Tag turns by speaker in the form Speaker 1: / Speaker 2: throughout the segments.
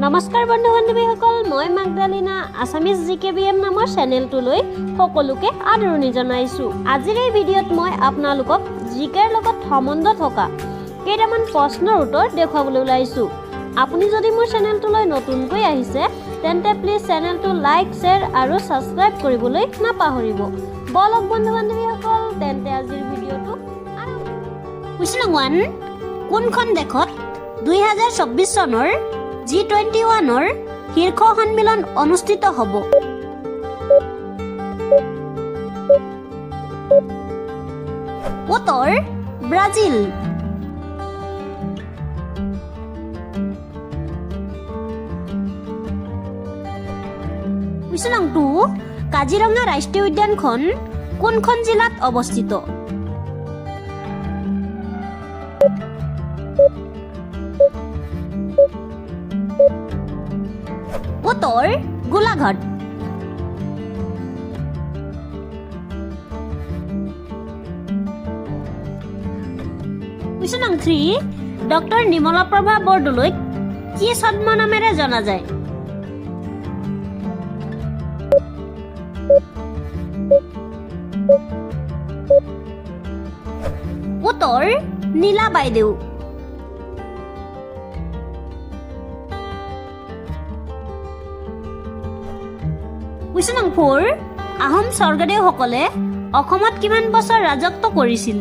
Speaker 1: নমস্কাৰ বন্ধু বান্ধৱীসকল, মই মাগদালিনা AssameseGK নামৰ চেনেলটোলৈ সকলোকে আদৰণি জনাইছো। আজিৰ এই ভিডিঅ'ত মই আপোনালোকক জিকেৰ লগত সম্বন্ধ থকা কেইটামান প্ৰশ্নৰ উত্তৰ দেখুৱাবলৈ ওলাইছো। আপুনি যদি মোৰ চেনেলটোলৈ নতুনকৈ আহিছে তেন্তে প্লিজ চেনেলটো লাইক, শ্বেয়াৰ আৰু সাবস্ক্ৰাইব কৰিবলৈ নাপাহৰিব। বলক বন্ধু বান্ধৱীসকল, তেন্তে আজিৰ ভিডিঅ'টো আৰম্ভ। কুৱেশ্যন 1, কোনখন দেশত 2024 চনৰ G21 শীৰ্ষ সন্মিলন অনুষ্ঠিত হ'ব? উত্তৰ ব্ৰাজিল। কুৱেশ্যন 2, কাজিৰঙা ৰাষ্ট্ৰীয় উদ্যানখন কোনখন জিলাত অৱস্থিত? উত্তৰ গোলাঘাট। কুৱেশ্যন 3, ডক্টৰ নিৰ্মলাপ্ৰভা বৰদলৈক কি ছদ্ম নামেৰে জনা যায়? উত্তৰ নীলা বাইদেউ। কুৱেশ্যন 4, আহোম স্বৰ্গদেউসকলে অসমত কিমান বছৰ ৰাজত্ব কৰিছিল?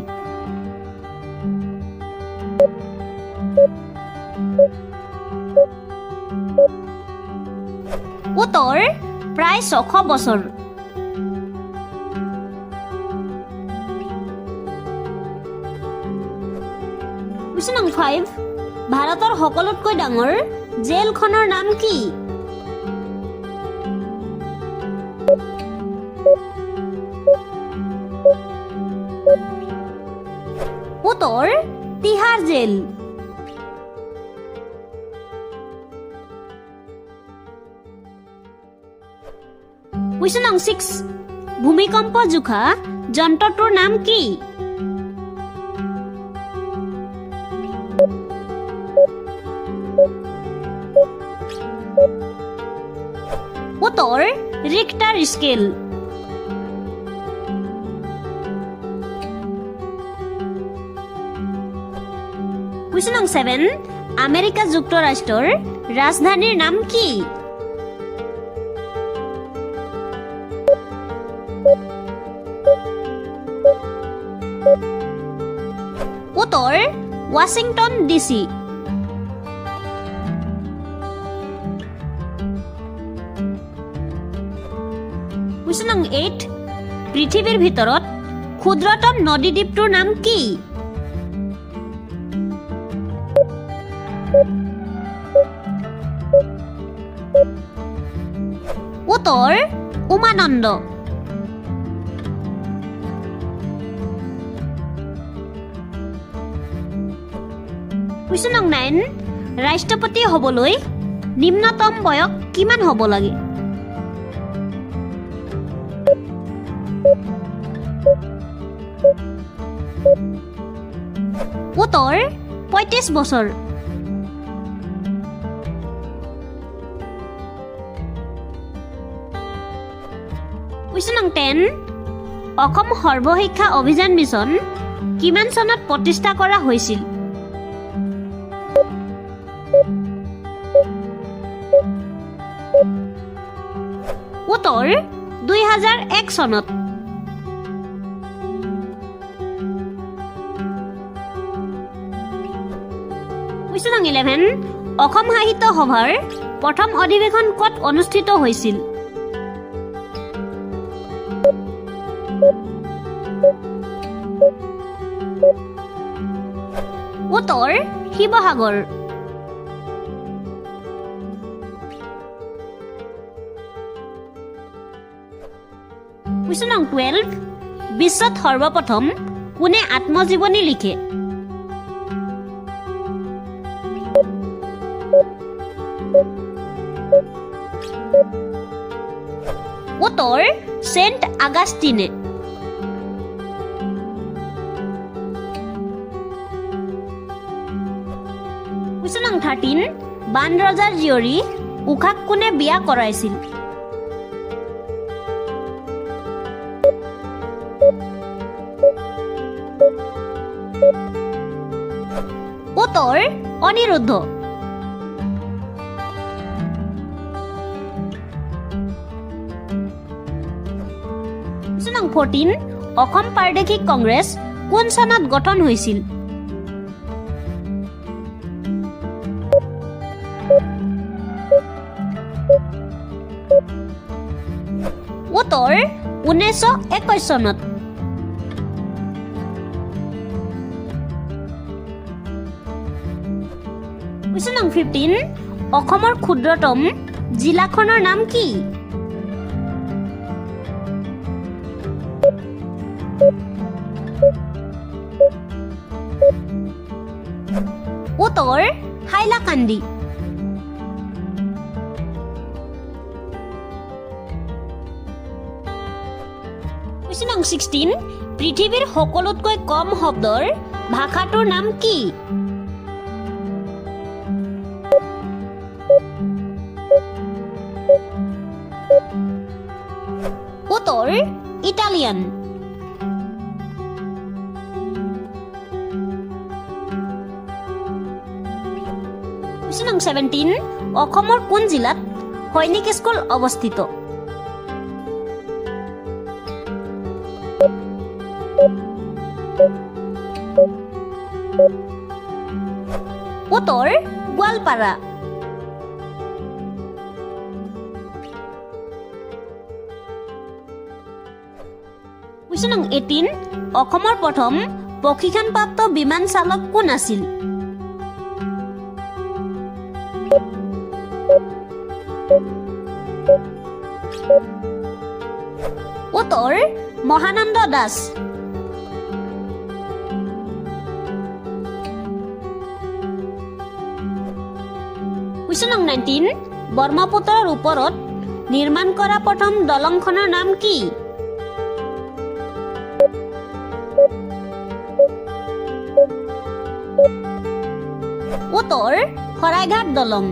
Speaker 1: উত্তৰ প্ৰায় 600 বছৰ। কুৱেশ্যন 5, ভাৰতৰ সকলোতকৈ ডাঙৰ জেলখনৰ নাম কি? উত্তৰ তিহাৰ জেল। কুৱেশ্যন 6, ভূমিকম্প জোখা যন্ত্ৰটোৰ নাম কি? উত্তৰ ৰিক্টাৰ স্কেল। কুৱেশ্যন 7, আমেৰিকা যুক্তৰাষ্ট্ৰৰ ৰাজধানীৰ নাম কি? উত্তৰ ৱাশ্বিংটন DC। কুৱেশ্যন 8, পৃথিৱীৰ ভিতৰত ক্ষুদ্ৰতম নদী দ্বীপটোৰ নাম কি? উত্তৰ উমানন্দ। কুৱেশ্যন 9, ৰাষ্ট্ৰপতি হ'বলৈ নিম্নতম বয়স কিমান হ'ব লাগে? উত্তৰ 35 বছৰ। কুৱেশ্যন 10, অসম সৰ্বশিক্ষা অভিযান মিছন কিমান চনত প্ৰতিষ্ঠা কৰা হৈছিল? উত্তৰ 2001 চনত। কুৱেশ্যন 11, অসম সাহিত্য সভাৰ প্ৰথম অধিৱেশন ক'ত অনুষ্ঠিত হৈছিল? উত্তৰ শিৱসাগৰ। কুৱেশ্যন 12, বিশ্বত সৰ্বপ্ৰথম কোনে আত্মজীৱনী লিখে? উত্তৰ সেন্ট আগাষ্টিনে। কুৱেশ্যন 13, বান ৰজাৰ জীয়ৰী উষাক কোনে বিয়া কৰাইছিল? উত্তৰ অনিৰুদ্ধ। Question number 14 অসম পাৰদেশিক কংগ্ৰেছ কোন চনত গঠন হৈছিল? উত্তৰ 1921 চনত। Question number 15 অসমৰ ক্ষুদ্ৰতম জিলাখনৰ নাম কি? উত্তৰ হাইলাকান্দি। Question number 16 পৃথিৱীৰ সকলোতকৈ কম শব্দৰ ভাষাটোৰ নাম কি? উত্তৰ ইটালিয়ান। Question number 17 অসমৰ কোন জিলাত সৈনিক স্কুল অৱস্থিত? উত্তৰ গোৱালপাৰা। Question number 18 অসমৰ প্ৰথম প্ৰশিক্ষণপ্ৰাপ্ত বিমান চালক কোন আছিল? উত্তৰ মহানন্দ দাস। Question number 19 ব্ৰহ্মপুত্ৰৰ ওপৰত নিৰ্মাণ কৰা প্ৰথম দলংখনৰ নাম কি? উত্তৰ শৰাইঘাট দলং।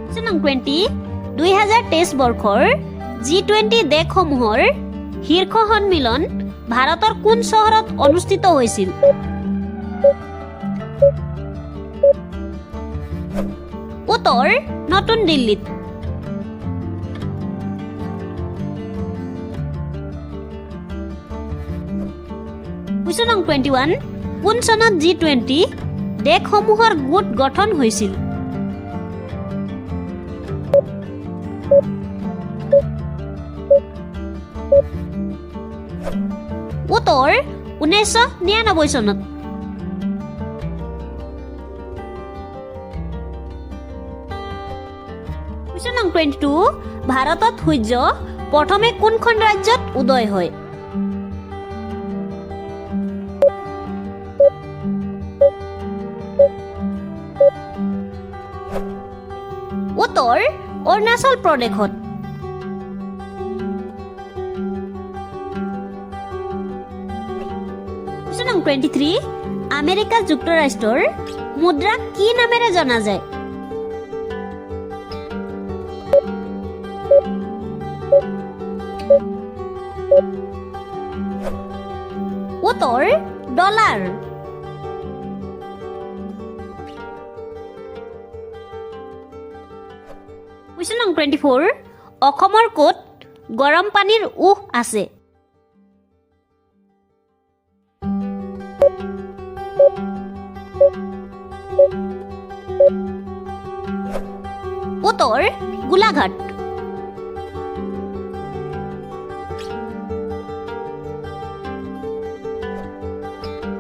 Speaker 1: Question number 20 2023 বৰ্ষৰ G20 দেশসমূহৰ শীৰ্ষ সন্মিলন ভাৰতৰ কোন চহৰত অনুষ্ঠিত হৈছিল? উত্তৰ নতুন দিল্লীত। Question number 21 কোন চনত G20 দেশসমূহৰ গোট গঠন হৈছিল? উত্তৰ 1999 চনত। Question number 22 ভাৰতত সূৰ্য প্ৰথমে কোনখন ৰাজ্যত উদয় হয়? উত্তৰ অৰুণাচল প্ৰদেশত। Question number 23 আমেৰিকা যুক্তৰাষ্ট্ৰৰ মুদ্ৰাক কি নামেৰে জনা যায়? উত্তৰ ডলাৰ। Question number 24 অসমৰ ক'ত গৰম পানীৰ উহ আছে? উত্তৰ গোলাঘাট।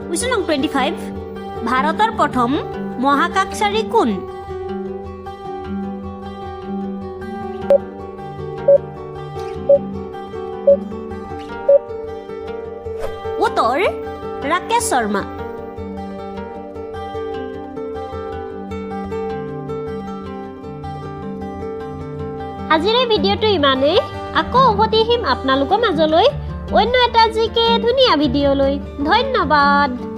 Speaker 1: Question number 25 ভাৰতৰ প্ৰথম মহাকাশচাৰী কোন? উত্তৰ ৰাকেশ শৰ্মা। আজিৰ এই ভিডিঅ'টো ইমানেই। আকৌ উভতি আহিম আপোনালোকৰ মাজলৈ অন্য এটা জিকে ধুনীয়া ভিডিঅ'লৈ। ধন্যবাদ।